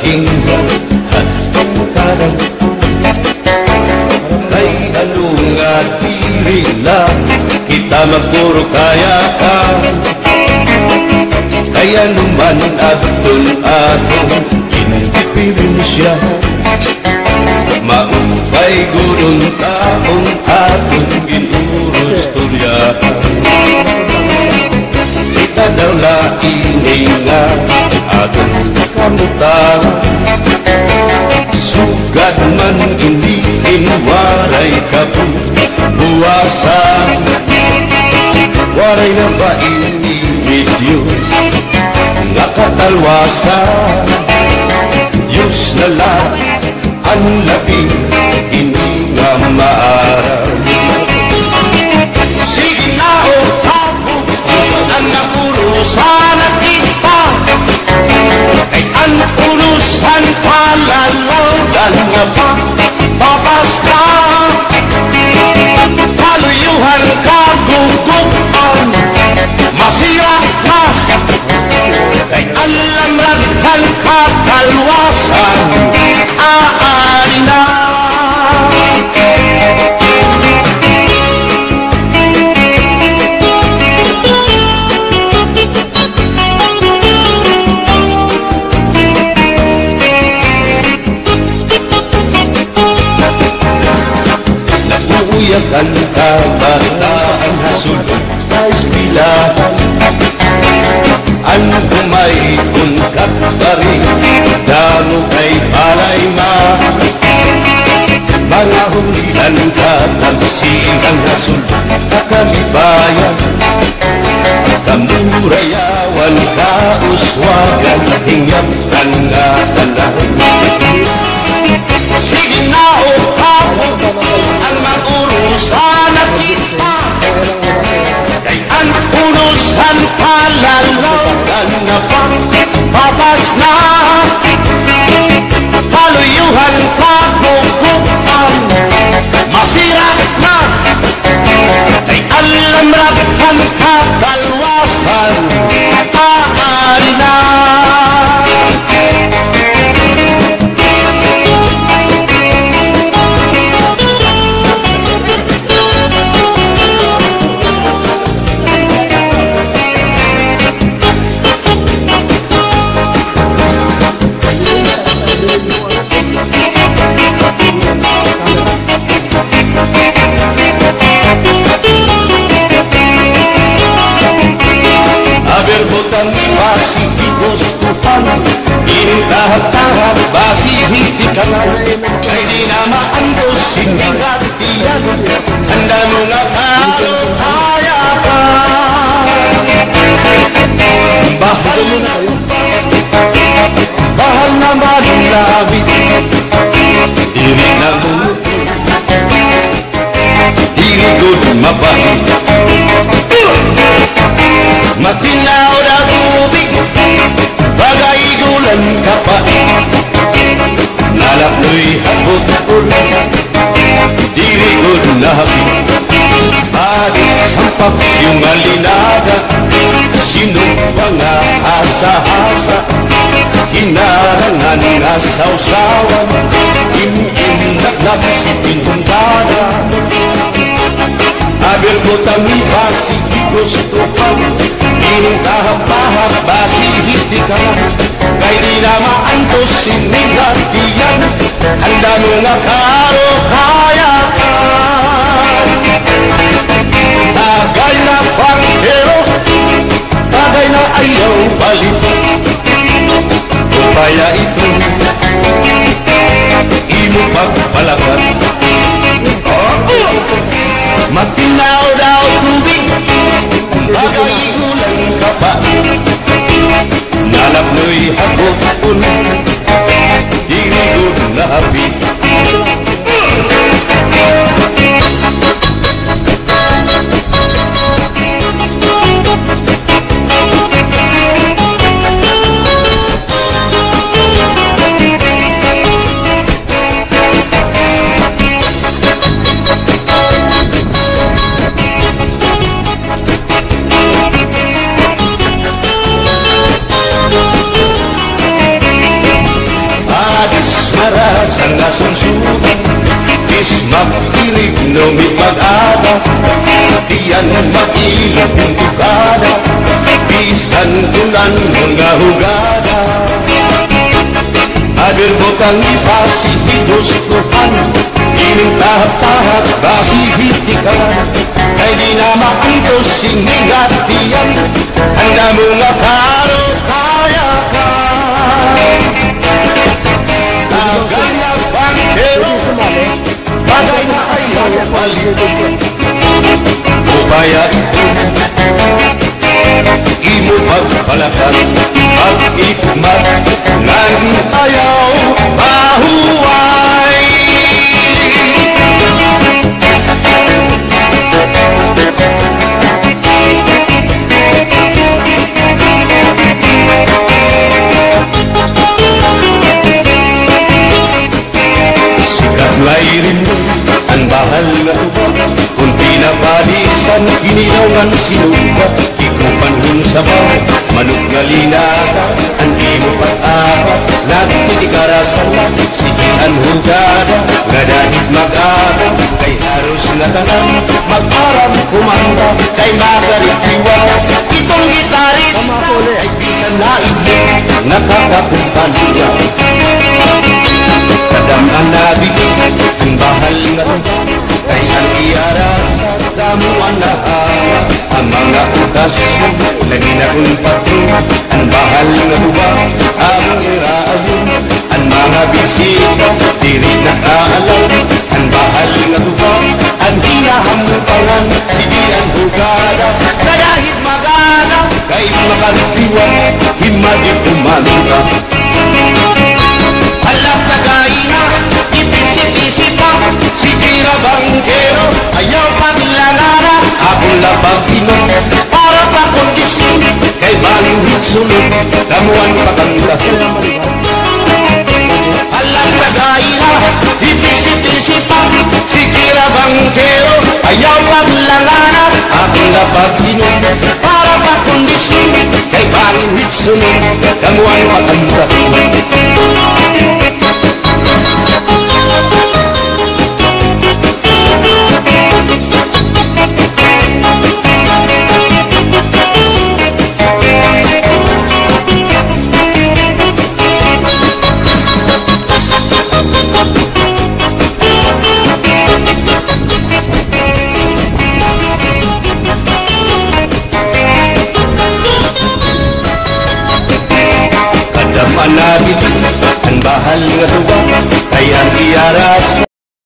inghan at karang kay ano nga diri lang kita magpuro kaya ka kaya naman atol atong inipirin siya maupay gurong taong atong ginurusturyahan kita daw laing nga atong kamutan sugad man iniin waray kabuwasan waray na ba inibit Diyos nga katalwasan Diyos na lang ang labing ini nga maaraw sige na o ako ang napurusan na kita kay ang napurusan palalagan nga pa babasta paluyuhan kagugupan masira na kay alam raghal kakalwasan aari na naguuyak ang kabataan hasulod na eskwelahan ang kumaikon katari damo kay palay mga hulilan katagsigang hasulod na kalibayan kamurayawan kauswagan hingyap kan nga talang sige na o ako ang mag-urusan na kita kay ang urusan palalagan na babas na paluyuhan kagugupan masira na kay alam raghal kakalwasan aari na butang basi gustuhan inintahap-tahap basi hitikangan ay di na maandos hindi katiyan handa mo nga kalupayapan bahal naman labit diri na mo diri good mabahal matinaw na tubig bagay gulan kapait nalakloy hapot-hapot dirigod na hapit agis ang paksiyong alinaga sino ba nga asa-asa hinarangan nga sausawan im-im-naglap si pinundana aber ko tami basi gustuhan inintahap-tahap basi hitikan kay di na maantos sinigatiyan handa mo nga karo kayakan tagay na pangkero tagay na ayaw balik upaya ito imo pagpalaban matinaw daw tubig bagay gulang kapait nalapnoy hapot-hapon dirigod na hapit Inumit mag-aga, diyan mailap yung tukada, bisan tulan mga hugada. Agar botang ipasi hidustuhan, ining tahap-tahap basi hitikan, kay di na maantos sinigat diyan, handa mo nga karo kaya ka. Tagayag bangkero, bagay na ayaw balik, upaya ito, imo pagpalakan, pag-ikmat, nang ayaw mahuway. Sikat layrin mo, ang bahal na tuba, kung pinapalisan, ginilawan sinuba, ikupanhon sa bawa, manok na linaga, ang di mo pag-apa, nagtitikarasan lang, sigian hugada, nga dahit mag-aga, kay haros na tanan, mag-aram kumanda, kay magaritiwa, itong gitarista, ay bisan na iyo, nakakakumpanya. Kadam ang nabigay, ang bahal nga tuba, kay ang iarasa, damo ang nahawa, ang mga okasyon, lagi na kung patron, ang bahal nga tuba, ang iraayon, ang mga bisita, diri na kaalam, ang bahal nga tuba, ang hinahampangan, sige ang hugada, kadahit magana, kay makaritiwa, himadi kumanta. Alam tagaina, ipisip-isip pa, sikira bangkero, ayaw paglangara, akong lapag-inom, para pa kondisyon, kay baluhit sunod, damuan paganda. Alam tagaina, ipisip-isip pa, sikira bangkero, ayaw paglangara, akong lapag-inom, para pa kondisyon, kay baluhit sunod, damuan paganda. Manabit ang bahal nga tuwa, kay ang iara